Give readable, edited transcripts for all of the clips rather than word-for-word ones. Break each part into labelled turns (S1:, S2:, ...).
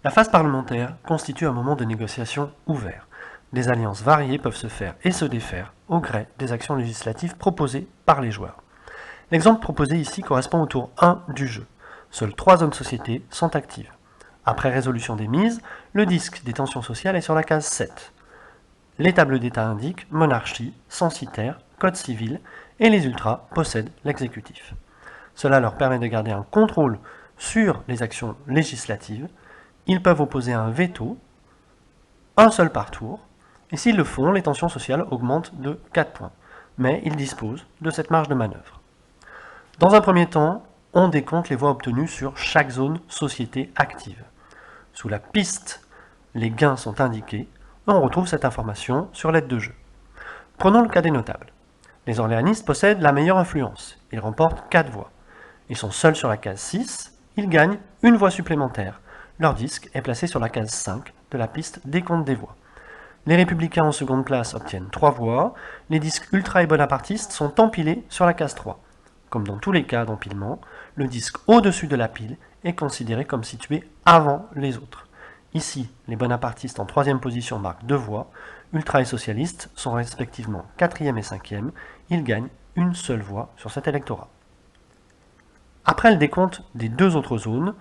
S1: La phase parlementaire constitue un moment de négociation ouvert. Des alliances variées peuvent se faire et se défaire au gré des actions législatives proposées par les joueurs. L'exemple proposé ici correspond au tour 1 du jeu. Seules 3 zones sociétés sont actives. Après résolution des mises, le disque des tensions sociales est sur la case 7. Les tables d'état indiquent monarchie, censitaire, code civil, et les ultras possèdent l'exécutif. Cela leur permet de garder un contrôle sur les actions législatives. Ils peuvent opposer un veto, un seul par tour, et s'ils le font, les tensions sociales augmentent de 4 points. Mais ils disposent de cette marge de manœuvre. Dans un premier temps, on décompte les voix obtenues sur chaque zone société active. Sous la piste, les gains sont indiqués. On retrouve cette information sur l'aide de jeu. Prenons le cas des notables. Les orléanistes possèdent la meilleure influence. Ils remportent 4 voix. Ils sont seuls sur la case 6. Ils gagnent une voix supplémentaire. Leur disque est placé sur la case 5 de la piste décompte des voix. Les républicains en seconde place obtiennent 3 voix. Les disques ultra et bonapartistes sont empilés sur la case 3. Comme dans tous les cas d'empilement, le disque au-dessus de la pile est considéré comme situé avant les autres. Ici, les bonapartistes en 3e position marquent 2 voix, ultra et socialistes sont respectivement 4e et 5e, ils gagnent une seule voix sur cet électorat. Après le décompte des 2 autres zones,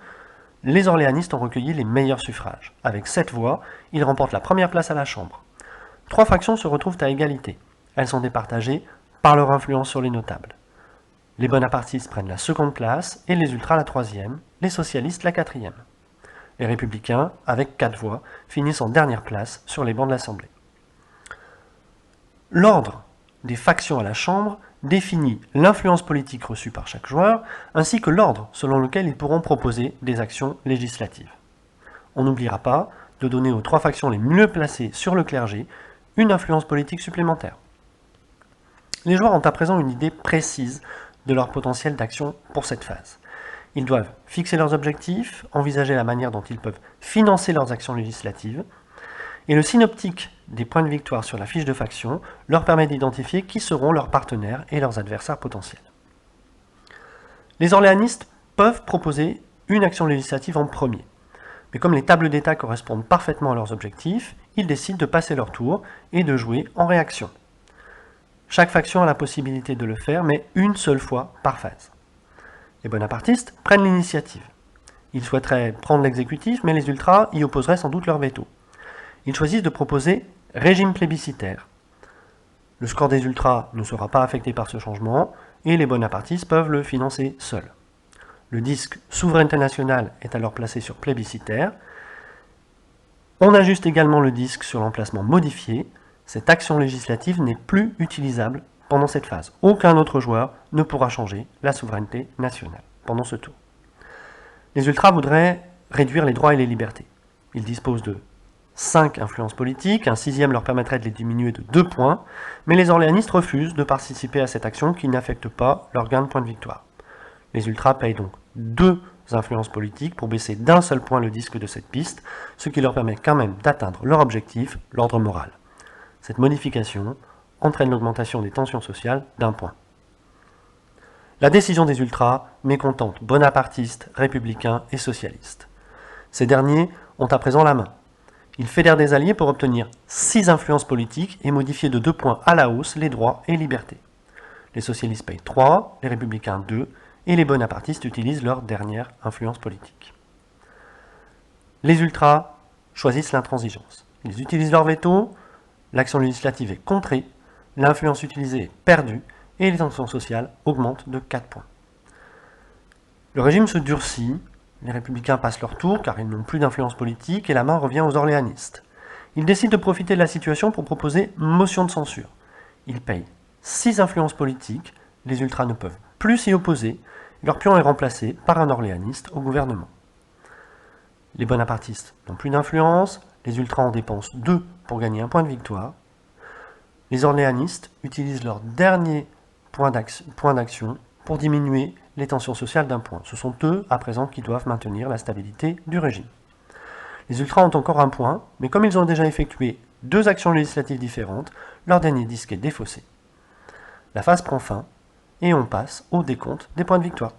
S1: les orléanistes ont recueilli les meilleurs suffrages. Avec 7 voix, ils remportent la première place à la Chambre. 3 factions se retrouvent à égalité. Elles sont départagées par leur influence sur les notables. Les bonapartistes prennent la seconde place et les ultras la 3e, les socialistes la 4e. Les républicains, avec 4 voix, finissent en dernière place sur les bancs de l'Assemblée. L'ordre des factions à la Chambre définit l'influence politique reçue par chaque joueur, ainsi que l'ordre selon lequel ils pourront proposer des actions législatives. On n'oubliera pas de donner aux 3 factions les mieux placées sur le clergé une influence politique supplémentaire. Les joueurs ont à présent une idée précise de leur potentiel d'action pour cette phase. Ils doivent fixer leurs objectifs, envisager la manière dont ils peuvent financer leurs actions législatives, et le synoptique des points de victoire sur la fiche de faction leur permet d'identifier qui seront leurs partenaires et leurs adversaires potentiels. Les orléanistes peuvent proposer une action législative en premier, mais comme les tables d'état correspondent parfaitement à leurs objectifs, ils décident de passer leur tour et de jouer en réaction. Chaque faction a la possibilité de le faire, mais une seule fois par phase. Les bonapartistes prennent l'initiative. Ils souhaiteraient prendre l'exécutif, mais les ultras y opposeraient sans doute leur veto. Ils choisissent de proposer régime plébiscitaire. Le score des ultras ne sera pas affecté par ce changement, et les bonapartistes peuvent le financer seuls. Le disque souveraineté nationale est alors placé sur plébiscitaire. On ajuste également le disque sur l'emplacement modifié. Cette action législative n'est plus utilisable pendant cette phase. Aucun autre joueur ne pourra changer la souveraineté nationale pendant ce tour. Les ultras voudraient réduire les droits et les libertés. Ils disposent de 5 influences politiques, un 6e leur permettrait de les diminuer de 2 points, mais les orléanistes refusent de participer à cette action qui n'affecte pas leur gain de points de victoire. Les ultras payent donc 2 influences politiques pour baisser d'un seul point le disque de cette piste, ce qui leur permet quand même d'atteindre leur objectif, l'ordre moral. Cette modification entraîne l'augmentation des tensions sociales d'1 point. La décision des ultras mécontente bonapartistes, républicains et socialistes. Ces derniers ont à présent la main. Ils fédèrent des alliés pour obtenir 6 influences politiques et modifier de 2 points à la hausse les droits et libertés. Les socialistes payent 3, les républicains 2, et les bonapartistes utilisent leur dernière influence politique. Les ultras choisissent l'intransigeance. Ils utilisent leur veto, l'action législative est contrée, l'influence utilisée est perdue, et les tensions sociales augmentent de 4 points. Le régime se durcit, les républicains passent leur tour car ils n'ont plus d'influence politique et la main revient aux orléanistes. Ils décident de profiter de la situation pour proposer motion de censure. Ils payent 6 influences politiques, les ultras ne peuvent plus s'y opposer, leur pion est remplacé par un orléaniste au gouvernement. Les bonapartistes n'ont plus d'influence, les ultras en dépensent 2 pour gagner un point de victoire. Les orléanistes utilisent leur dernier point d'action pour diminuer les tensions sociales d'1 point. Ce sont eux, à présent, qui doivent maintenir la stabilité du régime. Les ultras ont encore 1 point, mais comme ils ont déjà effectué 2 actions législatives différentes, leur dernier disque est défaussé. La phase prend fin, et on passe au décompte des points de victoire.